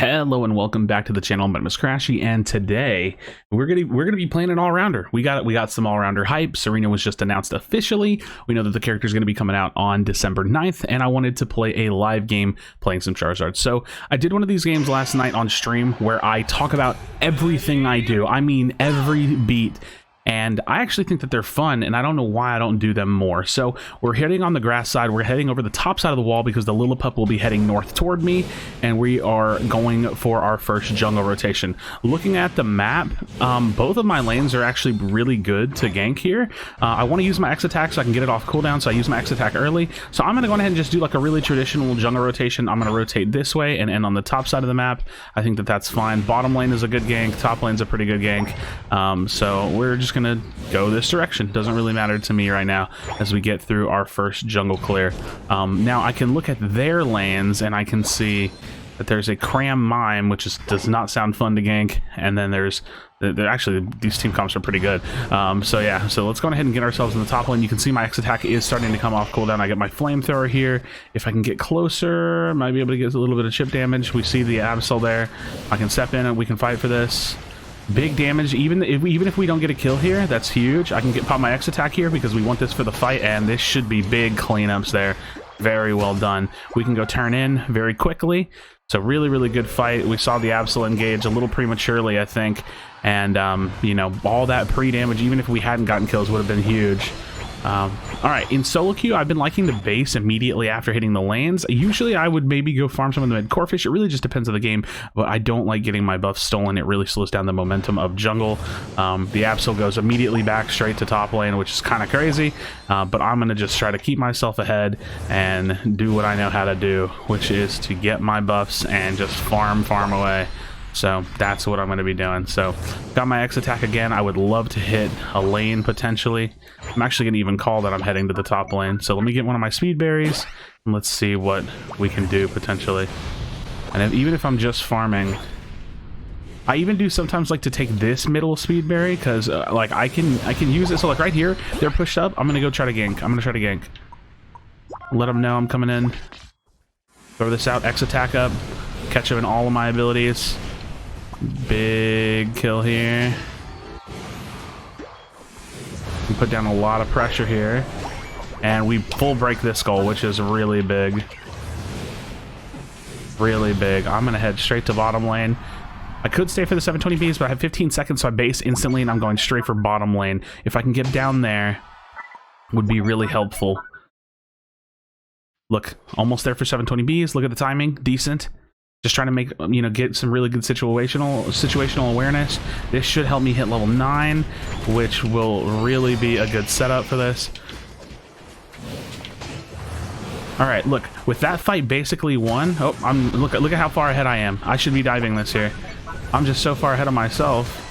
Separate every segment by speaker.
Speaker 1: Hello and welcome back to the channel. My name is Krashy, and today we're gonna be playing an all-rounder. We got some all-rounder hype. Tsareena was just announced officially. We know that the character is going to be coming out on December 9th, and I wanted to play a live game playing some Charizard. So I did one of these games last night on stream where I talk about everything I do. I mean every beat. And I actually think that they're fun, and I don't know why I don't do them more. So we're heading on the grass side. We're heading over the top side of the wall because the Lillipup will be heading north toward me, and we are going for our first jungle rotation. Looking at the map, both of my lanes are actually really good to gank here. I want to use my X attack so I can get it off cooldown, so I use my X attack early. So I'm going to go ahead and just do like a really traditional jungle rotation. I'm going to rotate this way and end on the top side of the map. I think that that's fine. Bottom lane is a good gank. Top lane's a pretty good gank. So we're just gonna go this direction. Doesn't really matter to me right now as we get through our first jungle clear. Now I can look at their lanes and I can see that there's a Cram Mime, which does not sound fun to gank, and then there's actually these team comps are pretty good. So yeah, so let's go ahead and get ourselves in the top lane. You can see my X attack is starting to come off cooldown. I get my flamethrower here. If I can get closer, I might be able to get a little bit of chip damage. We see the Absol there. I can step in and we can fight for this. Big damage. Even if we don't get a kill here, that's huge. I can pop my X attack here because we want this for the fight, and this should be big cleanups there. Very well done. We can go turn in very quickly. So really good fight. We saw the Absol engage a little prematurely, I think, and you know, all that pre-damage, even if we hadn't gotten kills, would have been huge. All right, in solo queue, I've been liking the base immediately after hitting the lanes. Usually I would maybe go farm some of the mid-core fish. It really just depends on the game, but I don't like getting my buff stolen. It really slows down the momentum of jungle. The Absol goes immediately back straight to top lane, which is kind of crazy, but I'm going to just try to keep myself ahead and do what I know how to do, which is to get my buffs and just farm away. So that's what I'm going to be doing. So got my X attack again. I would love to hit a lane potentially. I'm actually going to even call that I'm heading to the top lane. So let me get one of my speed berries and let's see what we can do potentially. And even if I'm just farming, I even do sometimes like to take this middle speed berry because like I can use it. So like right here, they're pushed up. I'm going to go try to gank. I'm going to try to gank. Let them know I'm coming in. Throw this out. X attack up. Catch up in all of my abilities. Big kill here. We put down a lot of pressure here, and we full break this goal, which is really big. Really big. I'm gonna head straight to bottom lane. I could stay for the 720Bs, but I have 15 seconds, so I base instantly, and I'm going straight for bottom lane. If I can get down there, would be really helpful. Look, almost there for 720Bs. Look at the timing, decent. Just trying to make, you know, get some really good situational awareness. This should help me hit level 9, which will really be a good setup for this. All right, look, with that fight basically won. Oh, look at how far ahead I am. I should be diving this here. I'm just so far ahead of myself.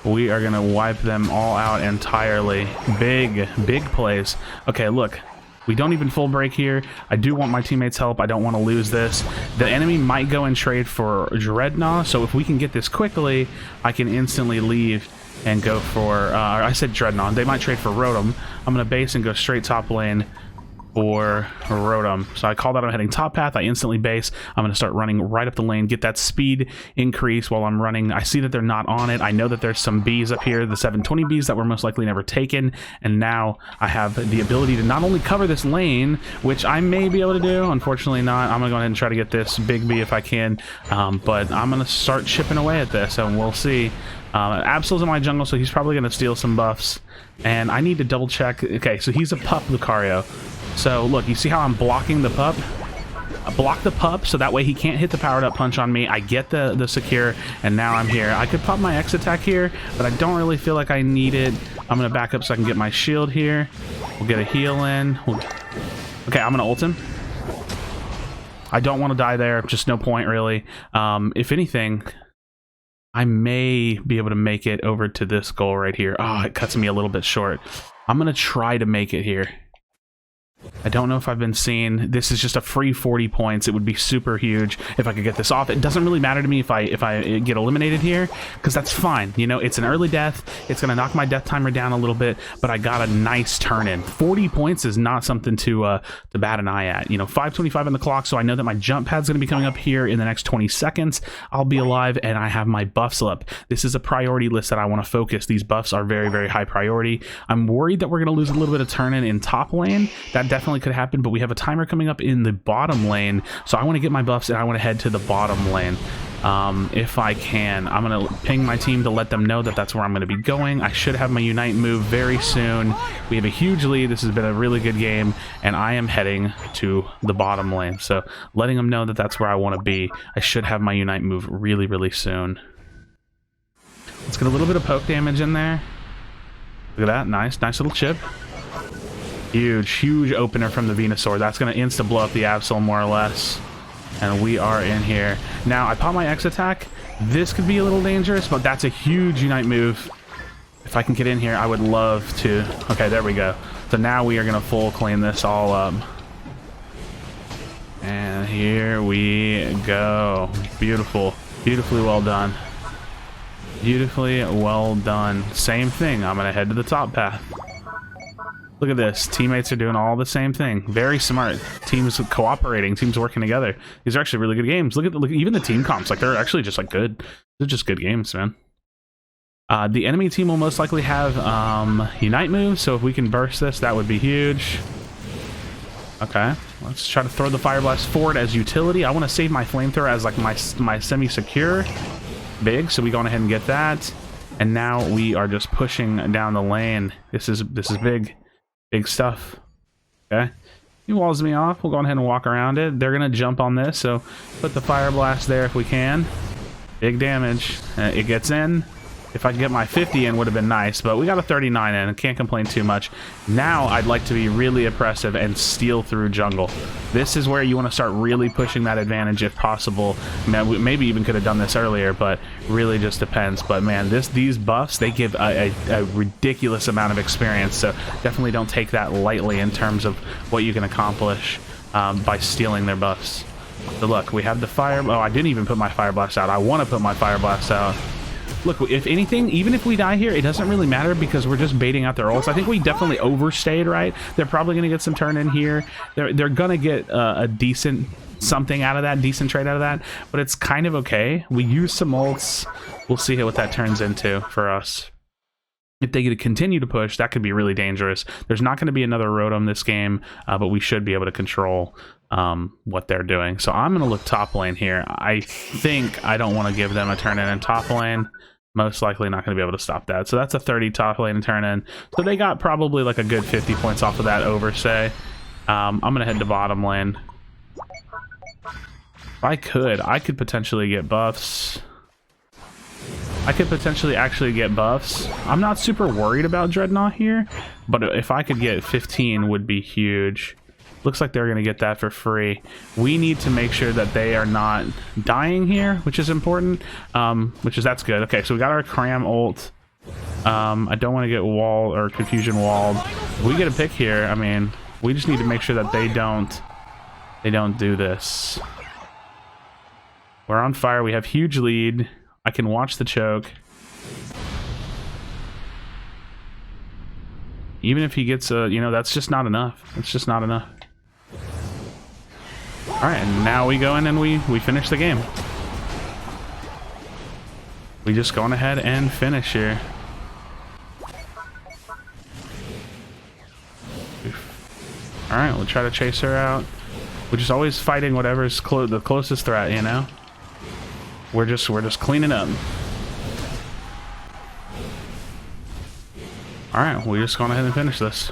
Speaker 1: We are gonna wipe them all out entirely. Big plays. Okay, look. We don't even full break here. I do want my teammates' help. I don't want to lose this. The enemy might go and trade for Dreadnought, so if we can get this quickly, I can instantly leave and go for... I said Dreadnought. They might trade for Rotom. I'm going to base and go straight top lane for Rotom. So I call that I'm heading top path. I instantly base. I'm going to start running right up the lane, get that speed increase while I'm running. I see that they're not on it. I know that there's some Bs up here, the 720Bs that were most likely never taken, and now I have the ability to not only cover this lane, which I may be able to do, unfortunately not. I'm going to go ahead and try to get this big B if I can, but I'm going to start chipping away at this, and we'll see. Absol's in my jungle, so he's probably going to steal some buffs, and I need to double check. Okay, so he's a pup Lucario. So look, you see how I'm blocking the pup? I block the pup so that way he can't hit the powered up punch on me. I get the secure, and now I'm here. I could pop my X attack here, but I don't really feel like I need it. I'm gonna back up so I can get my shield here. We'll get a heal in. Okay, I'm gonna ult him. I don't want to die there, just no point really. If anything, I may be able to make it over to this goal right here. Oh, it cuts me a little bit short. I'm gonna try to make it here. I don't know if I've been seen. This is just a free 40 points. It would be super huge if I could get this off. It doesn't really matter to me if I get eliminated here, because that's fine. You know, it's an early death. It's going to knock my death timer down a little bit, but I got a nice turn in. 40 points is not something to bat an eye at. You know, 5:25 on the clock, so I know that my jump pad's going to be coming up here in the next 20 seconds. I'll be alive, and I have my buffs up. This is a priority list that I want to focus. These buffs are very, very high priority. I'm worried that we're going to lose a little bit of turn in top lane. That definitely could happen, but we have a timer coming up in the bottom lane, so I want to get my buffs and I want to head to the bottom lane. If I can, I'm going to ping my team to let them know that that's where I'm going to be going. I should have my Unite move very soon. We have a huge lead. This has been a really good game, and I am heading to the bottom lane, so letting them know that that's where I want to be. I should have my Unite move really, really soon. Let's get a little bit of poke damage in there. Look at that. Nice little chip. Huge opener from the Venusaur. That's going to insta blow up the Absol more or less. And we are in here. Now, I pop my X attack. This could be a little dangerous, but that's a huge Unite move. If I can get in here, I would love to. Okay, there we go. So now we are going to full clean this all up. And here we go. Beautiful. Beautifully well done. Beautifully well done. Same thing. I'm going to head to the top path. Look at this. Teammates are doing all the same thing. Very smart. Teams cooperating. Teams working together. These are actually really good games. Look at even the team comps. Like, they're actually just like good. They're just good games, man. The enemy team will most likely have Unite moves. So if we can burst this, that would be huge. Okay. Let's try to throw the Fire Blast forward as utility. I want to save my Flamethrower as like my semi-secure. Big. So we go on ahead and get that. And now we are just pushing down the lane. This is big. Big stuff. Okay. He walls me off. We'll go ahead and walk around it. They're going to jump on this, so put the Fire Blast there if we can. Big damage. It gets in. If I could get my 50 in, would have been nice, but we got a 39 in. I can't complain too much. Now I'd like to be really oppressive and steal through jungle. This is where you want to start really pushing that advantage if possible. Maybe even could have done this earlier, but really just depends. But man, these buffs, they give a ridiculous amount of experience, so definitely don't take that lightly in terms of what you can accomplish by stealing their buffs. So look, we have the fire. Oh, I didn't even put my Fire Blast out. I want to put my Fire Blast out. Look, if anything, even if we die here, it doesn't really matter because we're just baiting out their ults. I think we definitely overstayed, right? They're probably going to get some turn in here. They're going to get a decent something out of that, decent trade out of that, but it's kind of okay. We use some ults. We'll see what that turns into for us. If they get to continue to push, that could be really dangerous. There's not going to be another Rotom this game, but we should be able to control what they're doing. So I'm going to look top lane here. I think I don't want to give them a turn in top lane. Most likely not going to be able to stop that. So that's a 30 top lane turn in. So they got probably like a good 50 points off of that overstay. I'm going to head to bottom lane. If I could potentially get buffs. I could potentially actually get buffs. I'm not super worried about Dreadnought here, but if I could get 15 would be huge. Looks like they're going to get that for free. We need to make sure that they are not dying here, which is important. That's good. Okay, so we got our Cram ult. I don't want to get wall or confusion walled. If we get a pick here, I mean, we just need to make sure that they don't do this. We're on fire. We have huge lead. I can watch the choke. Even if he gets a, that's just not enough. It's just not enough. All right, and now we go in and we finish the game. We just go on ahead and finish here. All right, we'll try to chase her out. We're just always fighting whatever's the closest threat, We're just cleaning up. All right, we just go on ahead and finish this.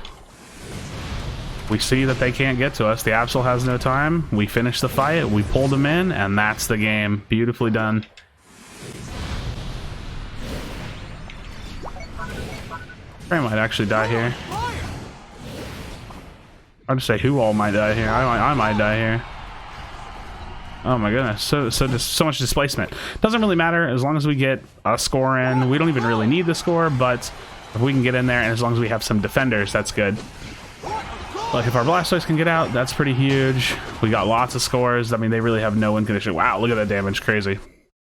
Speaker 1: We see that they can't get to us. The Absol has no time. We finish the fight. We pulled them in, and that's the game. Beautifully done. I might actually die here. I'll just say who all might die here. I might die here. Oh my goodness, so much displacement. Doesn't really matter as long as we get a score in. We don't even really need the score, but if we can get in there, and as long as we have some defenders, that's good. Like if our Blastoise can get out, that's pretty huge. We got lots of scores. I mean, they really have no win condition. Wow, look at that damage, crazy.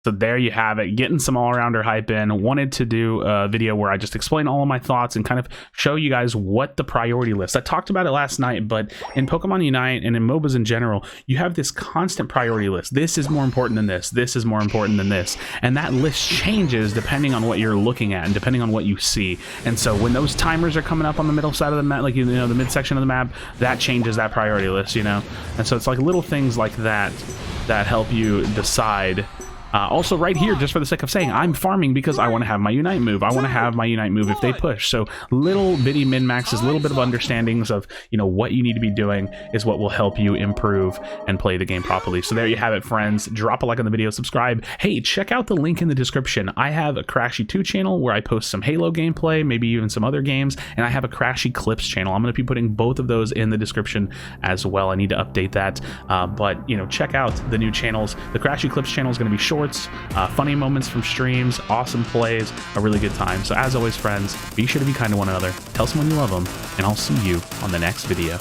Speaker 1: So there you have it, getting some all-rounder hype in. Wanted to do a video where I just explain all of my thoughts and kind of show you guys what the priority list. I talked about it last night, but in Pokemon Unite and in MOBAs in general, you have this constant priority list. This is more important than this. This is more important than this. And that list changes depending on what you're looking at and depending on what you see. And so when those timers are coming up on the middle side of the map, like, you know, the midsection of the map, that changes that priority list, you know? And so it's like little things like that that help you decide. Also right here, just for the sake of saying, I'm farming because I want to have my Unite move. I want to have my Unite move if they push. So little bitty min-maxes, little bit of understandings of, you know, what you need to be doing is what will help you improve and play the game properly. So there you have it, friends. Drop a like on the video, subscribe. Hey, check out the link in the description. I have a Krashy 2 channel where I post some Halo gameplay, maybe even some other games, and I have a Krashy Clips channel. I'm going to be putting both of those in the description as well. I need to update that, but, you know, check out the new channels. The Krashy Clips channel is going to be short, funny moments from streams, awesome plays, a really good time. So as always, friends, be sure to be kind to one another, tell someone you love them, and I'll see you on the next video.